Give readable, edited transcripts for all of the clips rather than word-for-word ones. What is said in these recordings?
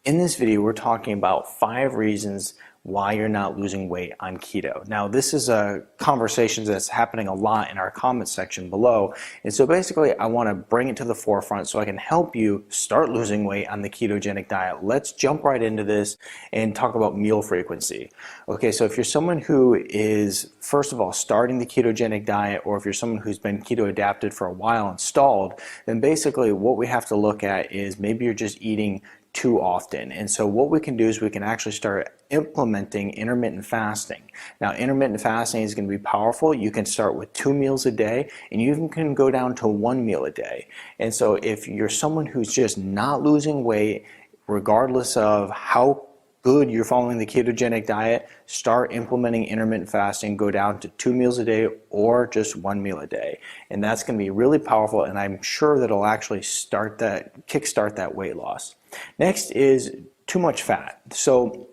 In this video, we're talking about 5 reasons why you're not losing weight on keto. Now, this is a conversation that's happening a lot in our comment section below. And so basically, I want to bring it to the forefront so I can help you start losing weight on the ketogenic diet. Let's jump right into this and talk about meal frequency. Okay, so if you're someone who is, first of all, starting the ketogenic diet, or if you're someone who's been keto adapted for a while and stalled, then basically what we have to look at is maybe you're just eating too often. And so what we can do is we can actually start implementing intermittent fasting. Now, intermittent fasting is going to be powerful. You can start with 2 meals a day, and you even can go down to 1 meal a day. And so if you're someone who's just not losing weight, regardless of how good you're following the ketogenic diet, start implementing intermittent fasting, go down to 2 meals a day or just 1 meal a day. And that's going to be really powerful, and I'm sure that it'll actually kickstart that weight loss. Next is too much fat. So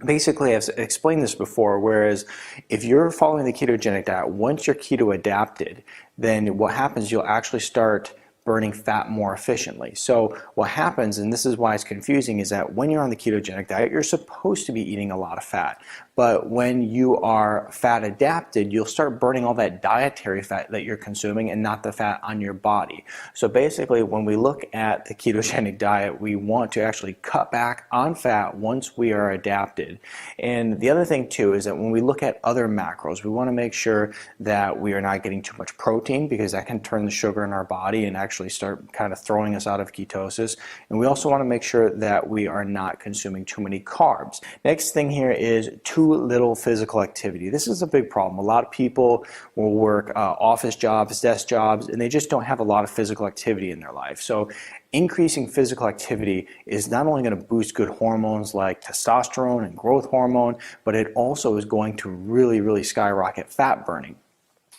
basically, I've explained this before, whereas if you're following the ketogenic diet, once you're keto adapted, then what happens, you'll actually start burning fat more efficiently. So what happens, and this is why it's confusing, is that when you're on the ketogenic diet, you're supposed to be eating a lot of fat. But when you are fat adapted, you'll start burning all that dietary fat that you're consuming and not the fat on your body. So basically, when we look at the ketogenic diet, we want to actually cut back on fat once we are adapted. And the other thing too is that when we look at other macros, we want to make sure that we are not getting too much protein, because that can turn the sugar in our body and actually start kind of throwing us out of ketosis. And we also want to make sure that we are not consuming too many carbs. Next thing here is too little physical activity. This is a big problem. A lot of people will work office jobs, desk jobs, and they just don't have a lot of physical activity in their life. So increasing physical activity is not only going to boost good hormones like testosterone and growth hormone, but it also is going to really skyrocket fat burning.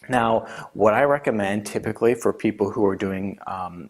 Now, what I recommend typically for people who are doing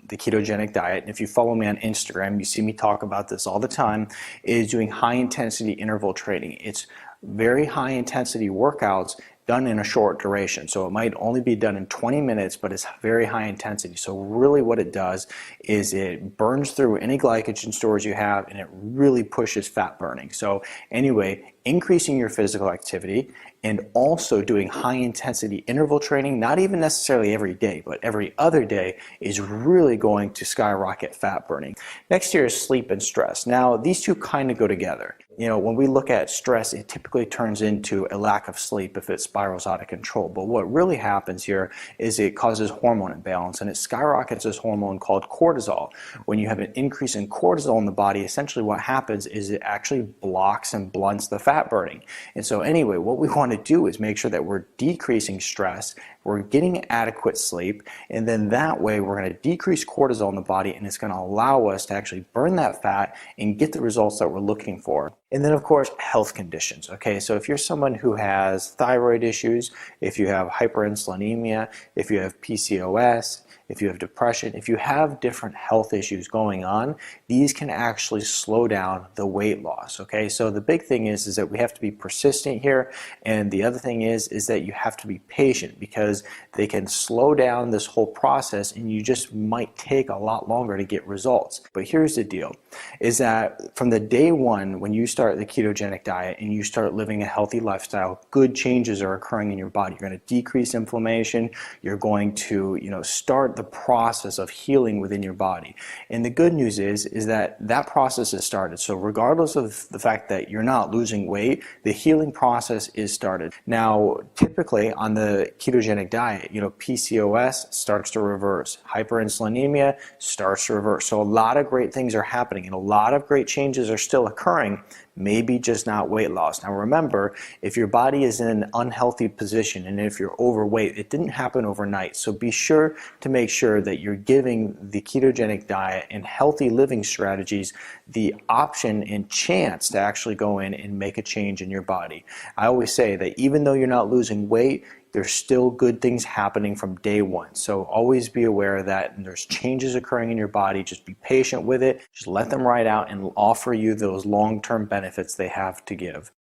the ketogenic diet, and if you follow me on Instagram, you see me talk about this all the time, is doing high intensity interval training. It's very high intensity workouts done in a short duration. So it might only be done in 20 minutes, but it's very high intensity. So really what it does is it burns through any glycogen stores you have, and it really pushes fat burning. So anyway, increasing your physical activity and also doing high intensity interval training, not even necessarily every day, but every other day, is really going to skyrocket fat burning. Next here is sleep and stress. Now, these two kind of go together. You know, when we look at stress, it typically turns into a lack of sleep if it spirals out of control. But what really happens here is it causes hormone imbalance, and it skyrockets this hormone called cortisol. When you have an increase in cortisol in the body, essentially what happens is it actually blocks and blunts the fat burning. And so anyway, what we want to do is make sure that we're decreasing stress, we're getting adequate sleep, and then that way we're going to decrease cortisol in the body, and it's going to allow us to actually burn that fat and get the results that we're looking for. And then, of course, health conditions. Okay, so if you're someone who has thyroid issues, if you have hyperinsulinemia, if you have PCOS, if you have depression, if you have different health issues going on, these can actually slow down the weight loss. Okay, so the big thing is that we have to be persistent here, and the other thing is that you have to be patient, because they can slow down this whole process, and you just might take a lot longer to get results. But here's the deal, is that from the day one, when you start the ketogenic diet and you start living a healthy lifestyle, good changes are occurring in your body. You're going to decrease inflammation. You're going to, start the process of healing within your body. And the good news is that that process has started. So regardless of the fact that you're not losing weight, the healing process is started. Now, typically on the ketogenic diet, PCOS starts to reverse. Hyperinsulinemia starts to reverse. So a lot of great things are happening, and a lot of great changes are still occurring, maybe just not weight loss. Now remember, if your body is in an unhealthy position and if you're overweight, it didn't happen overnight. So be sure to make sure that you're giving the ketogenic diet and healthy living strategies the option and chance to actually go in and make a change in your body. I always say that even though you're not losing weight, there's still good things happening from day one. So always be aware of that, and there's changes occurring in your body. Just be patient with it. Just let them ride out and offer you those long-term benefits they have to give.